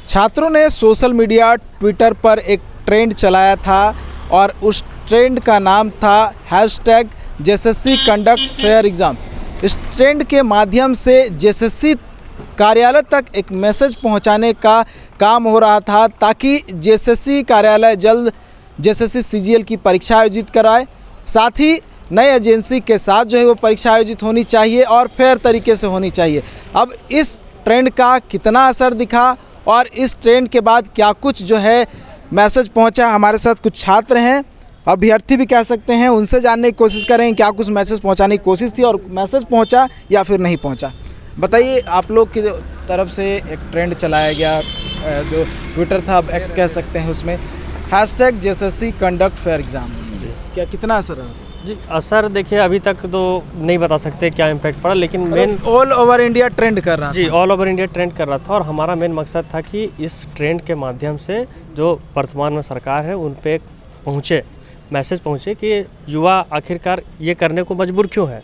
छात्रों ने social media Twitter पर एक ट्रेंड चलाया था और उस ट्रेंड का नाम था hashtag JSSC conduct fair exam. इस ट्रेंड के माध्यम से जेएसएससी कार्यालय तक एक मैसेज पहुंचाने का काम हो रहा था ताकि जेएसएससी कार्यालय जल्द जेएसएससी सीजीएल की परीक्षा आयोजित कराए, साथ ही नई एजेंसी के साथ जो है वो परीक्षा आयोजित होनी चाहिए और फेयर तरीके से होनी चाहिए। अब इस ट्रेंड का कितना असर दिखा और इस ट्रेंड के बाद क्या कुछ जो है मैसेज पहुंचा, हमारे साथ कुछ छात्र हैं, अभ्यर्थी भी कह सकते हैं, उनसे जानने की कोशिश करें क्या कुछ मैसेज पहुंचाने की कोशिश थी और मैसेज पहुंचा या फिर नहीं पहुंचा। बताइए, आप लोग की तरफ से एक ट्रेंड चलाया गया जो ट्विटर था, अब एक्स कह सकते हैं, उसमें hashtag JSSC conduct fair exam, क्या कितना असर रहा? जी, असर देखिए अभी तक तो नहीं बता सकते क्या इम्पैक्ट पड़ा, लेकिन main all over India trend कर रहा था। जी ऑल ओवर इंडिया ट्रेंड कर रहा था और हमारा मेन मकसद था कि इस ट्रेंड के माध्यम से जो वर्तमान में सरकार है उन पे पहुँचे, मैसेज पहुँचे कि युवा आखिरकार ये करने को मजबूर क्यों है।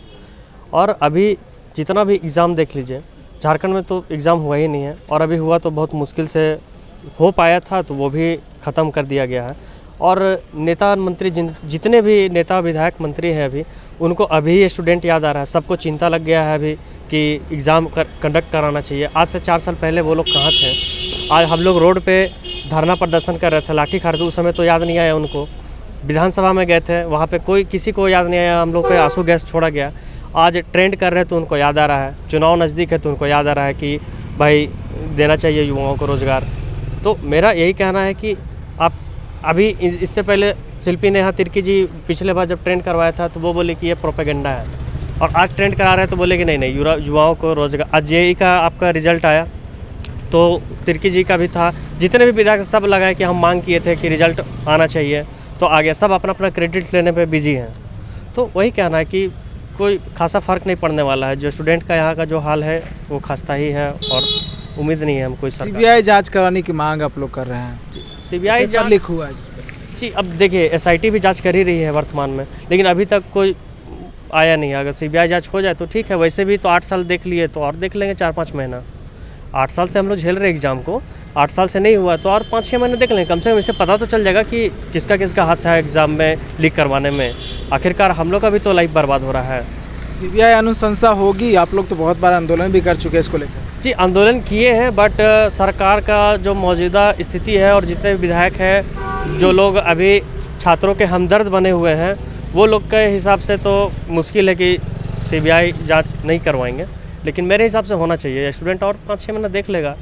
और अभी जितना भी एग्ज़ाम देख लीजिए, झारखंड में तो एग्ज़ाम हुआ ही नहीं है और अभी हुआ तो बहुत मुश्किल से हो पाया था, तो वो भी ख़त्म कर दिया गया है। और नेता मंत्री जितने भी नेता विधायक मंत्री हैं अभी, उनको अभी ये स्टूडेंट याद आ रहा है, सबको चिंता लग गया है अभी कि एग्ज़ाम कंडक्ट कराना चाहिए। आज से 4 साल पहले वो लोग कहाँ थे? आज हम लोग रोड पे धरना प्रदर्शन कर रहे थे, लाठी खार, उस समय तो याद नहीं आया उनको। विधानसभा में गए थे, वहाँ पे कोई किसी को याद नहीं आया, हम लोग पे आंसू गैस छोड़ा गया। आज ट्रेंड कर रहे हैं तो उनको याद आ रहा है, चुनाव नज़दीक है तो उनको याद आ रहा है कि भाई देना चाहिए युवाओं को रोज़गार। तो मेरा यही कहना है कि आप अभी इससे पहले शिल्पी नेहा तिर्की जी पिछले बार जब ट्रेंड करवाया था तो वो बोले कि ये प्रोपेगेंडा है, और आज ट्रेंड करा रहे हैं तो बोले कि नहीं युवाओं को रोज़गार। आज जेईई का आपका रिजल्ट आया तो तिर्की जी का भी था, जितने भी विधायक सब लगाए कि हम मांग किए थे कि रिजल्ट आना चाहिए, तो आ गया। सब अपना अपना क्रेडिट लेने पे बिजी हैं। तो वही कहना है कि कोई खासा फ़र्क नहीं पड़ने वाला है। जो स्टूडेंट का यहाँ का जो हाल है वो खस्ता ही है और उम्मीद नहीं है हम कोई सरकार। सीबीआई जांच कराने की मांग आप लोग कर रहे हैं? सीबीआई जांच लिख हुआ है जी। अब देखिए एसआईटी भी जांच कर ही रही है वर्तमान में, लेकिन अभी तक कोई आया नहीं है। अगर सीबीआई जांच हो जाए तो ठीक है, वैसे भी तो 8 साल देख लिए तो और देख लेंगे 4-5 महीना। 8 साल से हम लोग झेल रहे एग्ज़ाम को, 8 साल से नहीं हुआ तो और 5-6 महीने देख लेंगे। कम से कम इससे पता तो चल जाएगा कि किसका किसका हाथ है एग्ज़ाम में लीक करवाने में। आखिरकार हम लोग का भी तो लाइफ बर्बाद हो रहा है। सीबीआई अनुशंसा होगी, आप लोग तो बहुत बार आंदोलन भी कर चुके हैं इसको लेकर। जी आंदोलन किए हैं, बट सरकार का जो मौजूदा स्थिति है और जितने विधायक हैं, जो लोग अभी छात्रों के हमदर्द बने हुए हैं, वो लोग के हिसाब से तो मुश्किल है कि सीबीआई जांच नहीं करवाएंगे, लेकिन मेरे हिसाब से होना चाहिए। स्टूडेंट और 5-6 महीना देख लेगा,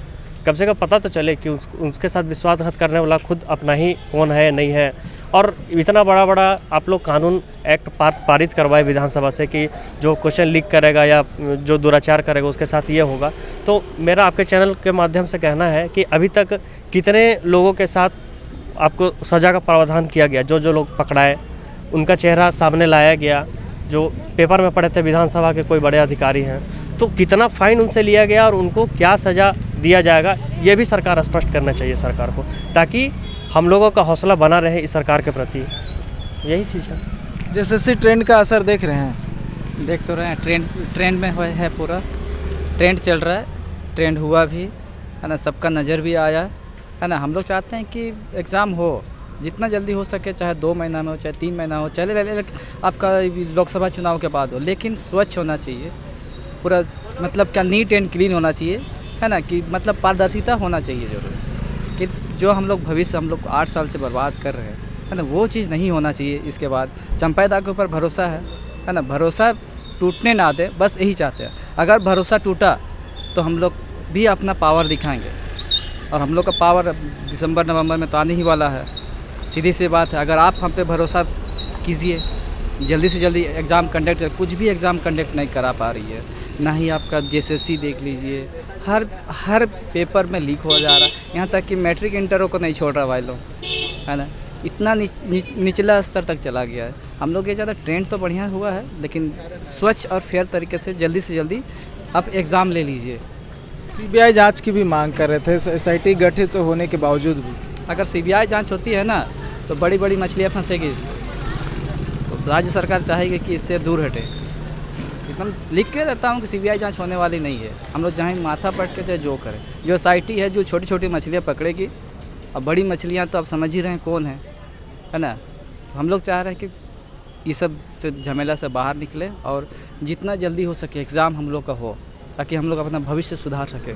कम से कम पता तो चले कि उसके साथ विश्वासघात करने वाला खुद अपना ही कौन है नहीं है। और इतना बड़ा आप लोग कानून एक्ट पारित करवाए विधानसभा से कि जो क्वेश्चन लीक करेगा या जो दुराचार करेगा उसके साथ ये होगा। तो मेरा आपके चैनल के माध्यम से कहना है कि अभी तक कितने लोगों के साथ आपको सज़ा का प्रावधान किया गया, जो लोग पकड़ाए उनका चेहरा सामने लाया गया, जो पेपर में पढ़े थे विधानसभा के कोई बड़े अधिकारी हैं, तो कितना फ़ाइन उनसे लिया गया और उनको क्या सज़ा दिया जाएगा, ये भी सरकार स्पष्ट करना चाहिए सरकार को, ताकि हम लोगों का हौसला बना रहे इस सरकार के प्रति। यही चीज़ है। जेएसएससी ट्रेंड का असर देख रहे हैं? देख तो रहे हैं, ट्रेंड में है, पूरा ट्रेंड चल रहा है, ट्रेंड हुआ भी है ना, सबका नज़र भी आया है ना। हम लोग चाहते हैं कि एग्ज़ाम हो जितना जल्दी हो सके, चाहे 2 महीना में हो चाहे 3 महीना हो, चले आपका लोकसभा चुनाव के बाद हो, लेकिन स्वच्छ होना चाहिए पूरा, मतलब क्या नीट एंड क्लीन होना चाहिए है ना, कि मतलब पारदर्शिता होना चाहिए जरूर, कि जो हम लोग भविष्य हम लोग 8 साल से बर्बाद कर रहे हैं है ना, वो चीज़ नहीं होना चाहिए। इसके बाद चंपादा के ऊपर भरोसा है ना, भरोसा टूटने ना दे, बस यही चाहते हैं। अगर भरोसा टूटा तो हम लोग भी अपना पावर दिखाएंगे, और हम लोग का पावर दिसंबर-नवंबर में तो आने ही वाला है। सीधी सी बात है, अगर आप हम पे भरोसा कीजिए, जल्दी से जल्दी एग्ज़ाम कंडक्ट कर, कुछ भी एग्ज़ाम कंडक्ट नहीं करा पा रही है, ना ही आपका जेएसएससी देख लीजिए, हर पेपर में लीक हो जा रहा है, यहाँ तक कि मैट्रिक इंटरों को नहीं छोड़ रहा भाई लोग है ना, इतना निचला स्तर तक चला गया है। हम लोग ये ज़्यादा ट्रेंड तो बढ़िया हुआ है, लेकिन स्वच्छ और फेयर तरीके से जल्दी आप एग्ज़ाम ले लीजिए। सीबीआई जांच की भी मांग कर रहे थे एसआईटी गठित होने के बावजूद भी। अगर सीबीआई जांच होती है ना तो बड़ी बड़ी मछलियाँ फंसेगी इसमें, तो राज्य सरकार चाहेगी कि इससे दूर हटे, एकदम लिख के देता हूँ कि सीबीआई जांच होने वाली नहीं है। हम लोग जहाँ माथा पट के चाहे जो करें, जो एसआईटी है जो छोटी छोटी मछलियाँ पकड़ेगी, अब बड़ी मछलियाँ तो आप समझ ही रहे हैं कौन है ना। तो हम लोग चाह रहे हैं कि ये सब झमेला से बाहर निकले और जितना जल्दी हो सके एग्ज़ाम हम लोग का हो, ताकि हम लोग अपना भविष्य सुधार सकें।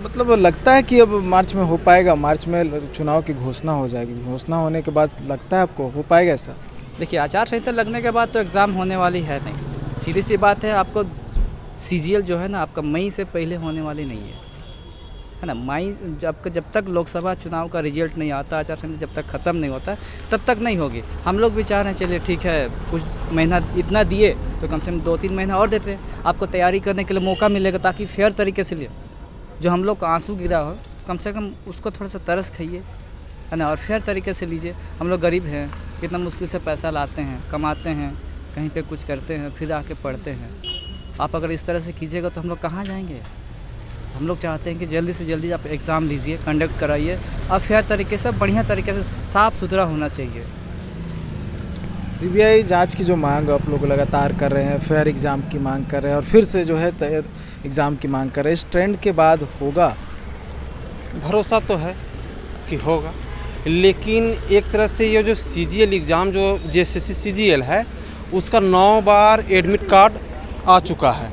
मतलब लगता है कि अब मार्च में हो पाएगा, मार्च में चुनाव की घोषणा हो जाएगी, घोषणा होने के बाद लगता है आपको हो पाएगा ऐसा? देखिए, आचार संहिता लगने के बाद तो एग्ज़ाम होने वाली है नहीं, सीधी सी बात है। आपको सीजीएल जो है ना आपका मई से पहले होने वाली नहीं है ना। मई जब तक लोकसभा चुनाव का रिजल्ट नहीं आता, आचार संहिता जब तक ख़त्म नहीं होता तब तक नहीं होगी। हम लोग भी चाह रहे हैं चलिए ठीक है, कुछ महीना इतना दिए तो कम से कम 2-3 महीना और देते हैं, आपको तैयारी करने के लिए मौका मिलेगा, ताकि फेयर तरीके से लिए जो हम लोग का आंसू गिरा हो तो कम से कम उसको थोड़ा सा तरस खाइए, है ना, और फेयर तरीके से लीजिए। हम लोग गरीब हैं, कितना मुश्किल से पैसा लाते हैं, कमाते हैं, कहीं पे कुछ करते हैं, फिर आके पढ़ते हैं। आप अगर इस तरह से कीजिएगा तो हम लोग कहाँ जाएंगे। हम लोग चाहते हैं कि जल्दी से जल्दी आप एग्ज़ाम लीजिए, कंडक्ट कराइए और फेयर तरीके से, बढ़िया तरीके से, साफ़ सुथरा होना चाहिए। सीबीआई जांच की जो मांग आप लोग लगातार कर रहे हैं, फेयर एग्ज़ाम की मांग कर रहे हैं और फिर से जो है एग्ज़ाम की मांग कर रहे हैं, इस ट्रेंड के बाद होगा? भरोसा तो है कि होगा, लेकिन एक तरह से ये जो सीजीएल एग्ज़ाम जो जेएसएससी सीजीएल है उसका 9 बार एडमिट कार्ड आ चुका है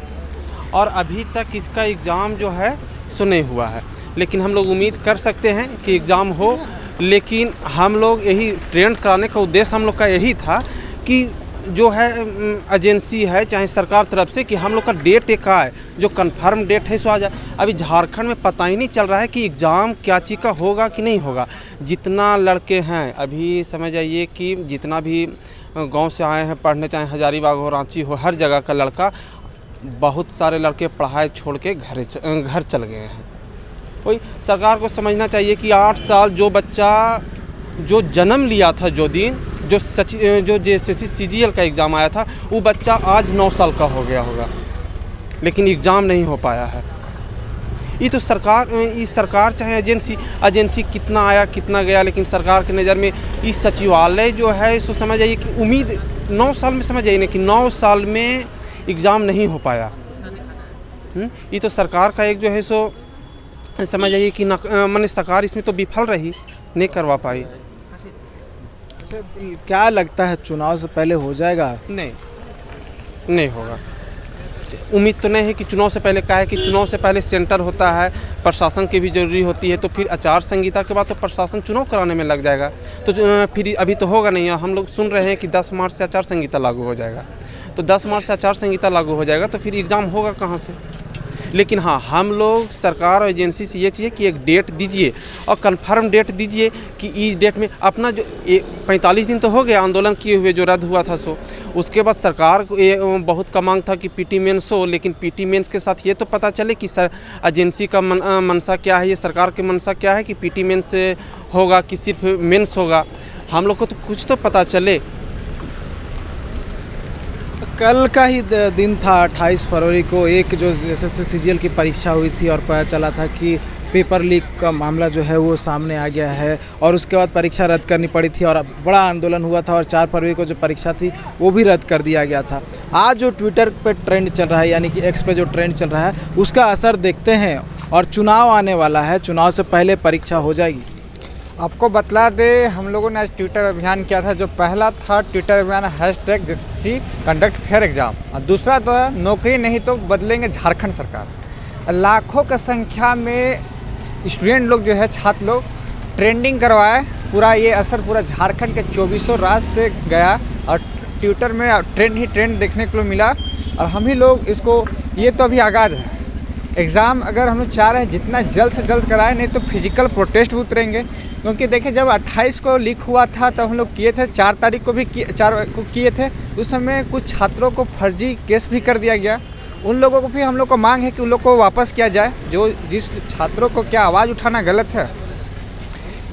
और अभी तक इसका एग्ज़ाम जो है सो नहीं हुआ है। लेकिन हम लोग उम्मीद कर सकते हैं कि एग्ज़ाम हो, लेकिन हम लोग यही ट्रेंड कराने का उद्देश्य हम लोग का यही था कि जो है एजेंसी है चाहे सरकार तरफ से कि हम लोग का डेट एक आए, जो कंफर्म डेट है सो आ जाए। अभी झारखंड में पता ही नहीं चल रहा है कि एग्ज़ाम क्या चीज़ का होगा कि नहीं होगा। जितना लड़के हैं अभी समझ आइए कि जितना भी गांव से आए हैं पढ़ने, चाहे हजारीबाग हो, रांची हो, हर जगह का लड़का, बहुत सारे लड़के पढ़ाई छोड़ के घर चल गए हैं। वही सरकार को समझना चाहिए कि 8 साल जो बच्चा जो जन्म लिया था, जो दिन जो जेएसएससी सीजीएल का एग्ज़ाम आया था, वो बच्चा आज 9 साल का हो गया होगा, लेकिन एग्ज़ाम नहीं हो पाया है। ये तो सरकार चाहे एजेंसी कितना आया कितना गया, लेकिन सरकार की नज़र में इस सचिवालय जो है सो समझ आइए कि उम्मीद 9 साल में समझ आइए ना कि 9 साल में एग्ज़ाम नहीं हो पाया। ये तो सरकार का एक जो है सो समझ आइए कि माने सरकार इसमें तो विफल रही, नहीं करवा पाई। क्या लगता है चुनाव से पहले हो जाएगा? नहीं होगा। उम्मीद तो नहीं है कि चुनाव से पहले, क्या है कि चुनाव से पहले सेंटर होता है, प्रशासन की भी जरूरी होती है, तो फिर आचार संहिता के बाद तो प्रशासन चुनाव कराने में लग जाएगा, तो फिर अभी तो होगा नहीं। हम लोग सुन रहे हैं कि 10 मार्च से आचार संहिता लागू हो जाएगा, तो 10 मार्च से आचार संहिता लागू हो जाएगा तो फिर एग्ज़ाम होगा कहाँ से। लेकिन हाँ, हम लोग सरकार और एजेंसी से ये चाहिए कि एक डेट दीजिए और कंफर्म डेट दीजिए कि इस डेट में अपना जो 45 दिन तो हो गया आंदोलन किए हुए जो रद्द हुआ था सो, उसके बाद सरकार को बहुत का मांग था कि पीटी मेंस हो, लेकिन पीटी मेंस के साथ ये तो पता चले कि एजेंसी का मनसा क्या है, ये सरकार के मनसा क्या है कि पीटी मेंस होगा कि सिर्फ मेंस होगा। हम लोग को तो कुछ तो पता चले। कल का ही दिन था 28 फरवरी को, एक जो एसएससी सीजीएल की परीक्षा हुई थी और पता चला था कि पेपर लीक का मामला जो है वो सामने आ गया है और उसके बाद परीक्षा रद्द करनी पड़ी थी और बड़ा आंदोलन हुआ था और 4 फरवरी को जो परीक्षा थी वो भी रद्द कर दिया गया था। आज जो ट्विटर पे ट्रेंड चल रहा है, यानी कि एक्स पे जो ट्रेंड चल रहा है, उसका असर देखते हैं और चुनाव आने वाला है, चुनाव से पहले परीक्षा हो जाएगी। आपको बतला दे, हम लोगों ने आज ट्विटर अभियान किया था। जो पहला था ट्विटर अभियान hashtag JSSC conduct fair exam, और दूसरा तो है नौकरी नहीं तो बदलेंगे झारखंड सरकार। लाखों की संख्या में स्टूडेंट लोग जो है, छात्र लोग ट्रेंडिंग करवाए, पूरा ये असर पूरा झारखंड के 24 राज्य से गया और ट्विटर में ट्रेंड ही ट्रेंड देखने को मिला। और हम ही लोग इसको, ये तो अभी आगाज़ है। एग्ज़ाम अगर हम लोग चाह रहे हैं जितना जल्द से जल्द कराएं, नहीं तो फिजिकल प्रोटेस्ट भी उतरेंगे। क्योंकि देखिए, जब 28 को लीक हुआ था तब हम लोग किए थे, 4 तारीख को भी 4 को किए थे। उस समय कुछ छात्रों को फर्जी केस भी कर दिया गया। उन लोगों को भी हम लोग को मांग है कि उन लोग को वापस किया जाए, जिस छात्रों को क्या आवाज़ उठाना गलत है।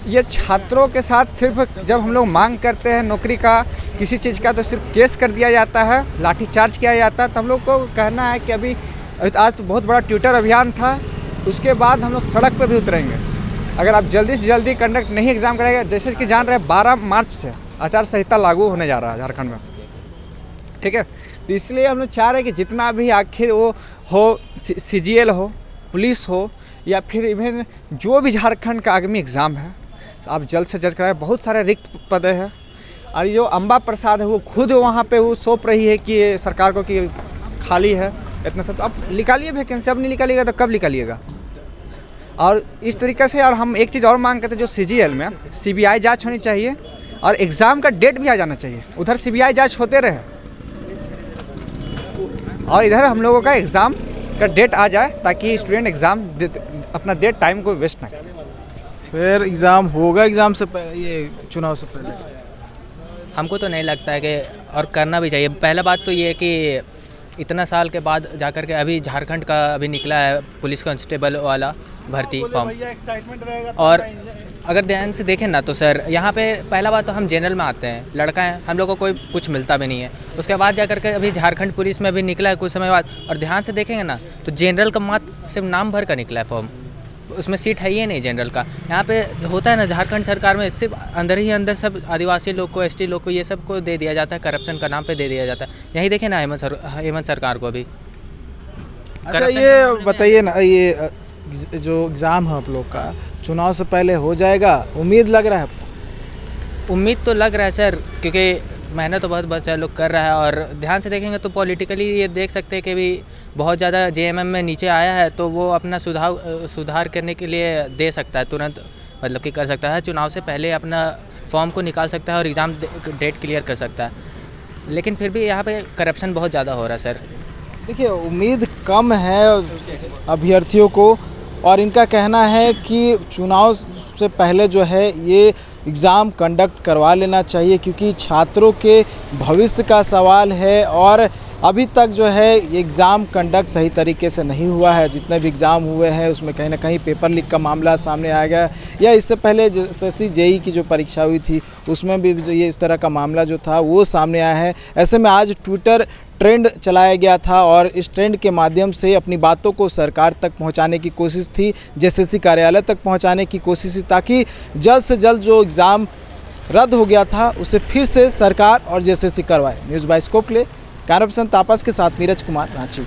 ये छात्रों के साथ सिर्फ जब हम लोग मांग करते हैं नौकरी का, किसी चीज़ का, तो सिर्फ केस कर दिया जाता है, लाठीचार्ज किया जाता है। तो हम लोग को कहना है कि अभी आज तो बहुत बड़ा ट्विटर अभियान था, उसके बाद हम लोग सड़क पर भी उतरेंगे। अगर आप जल्दी से जल्दी कंडक्ट नहीं एग्ज़ाम कराएंगे, जैसे कि जान रहे हैं 12 मार्च से आचार संहिता लागू होने जा रहा है झारखंड में, ठीक है। तो इसलिए हम लोग चाह रहे हैं कि जितना भी आखिर वो हो, CGL हो, पुलिस हो, या फिर इवन जो भी झारखंड का आगामी एग्ज़ाम है, तो आप जल्द से जल्द कराएं। बहुत सारे रिक्त पद हैं, और जो अम्बा प्रसाद है वो खुद वहाँ पे वो सौंप रही है कि सरकार को कि खाली है इतना सब। तो अब निकालिए वैकेंसी, अब नहीं निकालिएगा तो कब निकालिएगा? और इस तरीके से। और हम एक चीज़ और मांग करते हैं, जो CGL में CBI जांच होनी चाहिए, और एग्ज़ाम का डेट भी आ जाना चाहिए। उधर CBI जांच होते रहे और इधर हम लोगों का एग्ज़ाम का डेट आ जाए, ताकि स्टूडेंट एग्ज़ाम अपना दे टाइम को वेस्ट ना करें। फिर एग्ज़ाम होगा एग्ज़ाम से पहले, ये चुनाव से पहले? हमको तो नहीं लगता है कि, और करना भी चाहिए। पहला बात तो ये है कि इतना साल के बाद जाकर के अभी झारखंड का अभी निकला है पुलिस कांस्टेबल वाला भर्ती फॉर्म। और अगर ध्यान से देखें ना तो सर, यहाँ पे पहला बात तो हम जनरल में आते हैं, लड़का है, हम लोग को कोई कुछ मिलता भी नहीं है। उसके बाद जाकर के अभी झारखंड पुलिस में अभी निकला है कुछ समय बाद, और ध्यान से देखेंगे ना तो जनरल का मात्र सिर्फ नाम भर का निकला है फॉर्म, उसमें सीट है ही नहीं जनरल का। यहाँ पे होता है ना झारखंड सरकार में, सिर्फ अंदर ही अंदर सब आदिवासी लोग को, ST लोग को, ये सब को दे दिया जाता है, करप्शन का नाम पे दे दिया जाता है। यही देखें ना हेमंत सरकार को अभी। अच्छा, ये बताइए ना, ये जो एग्ज़ाम है आप लोग का चुनाव से पहले हो जाएगा, उम्मीद लग रहा है आपको? उम्मीद तो लग रहा है सर, क्योंकि मेहनत तो बहुत बच्चा लोग कर रहा है। और ध्यान से देखेंगे तो पॉलिटिकली ये देख सकते हैं कि भी बहुत ज़्यादा JMM में नीचे आया है, तो वो अपना सुधार करने के लिए दे सकता है तुरंत, मतलब कि कर सकता है, चुनाव से पहले अपना फॉर्म को निकाल सकता है और एग्ज़ाम डेट क्लियर कर सकता है। लेकिन फिर भी यहाँ पे करप्शन बहुत ज़्यादा हो रहा है सर। देखिए, उम्मीद कम है अभ्यर्थियों को, और इनका कहना है कि चुनाव से पहले जो है ये एग्ज़ाम कंडक्ट करवा लेना चाहिए, क्योंकि छात्रों के भविष्य का सवाल है। और अभी तक जो है ये एग्ज़ाम कंडक्ट सही तरीके से नहीं हुआ है। जितने भी एग्ज़ाम हुए हैं उसमें कहीं ना कहीं पेपर लीक का मामला सामने आ गया, या इससे पहले SSC JEE की जो परीक्षा हुई थी उसमें भी ये इस तरह का मामला जो था वो सामने आया है। ऐसे में आज ट्विटर ट्रेंड चलाया गया था, और इस ट्रेंड के माध्यम से अपनी बातों को सरकार तक पहुंचाने की कोशिश थी, JSSC कार्यालय तक पहुंचाने की कोशिश थी, ताकि जल्द से जल्द जो एग्ज़ाम रद्द हो गया था उसे फिर से सरकार और JSSC करवाए। न्यूज़ बाय स्कोप के लिए कैमरा पर्सन तापस के साथ नीरज कुमार, रांची।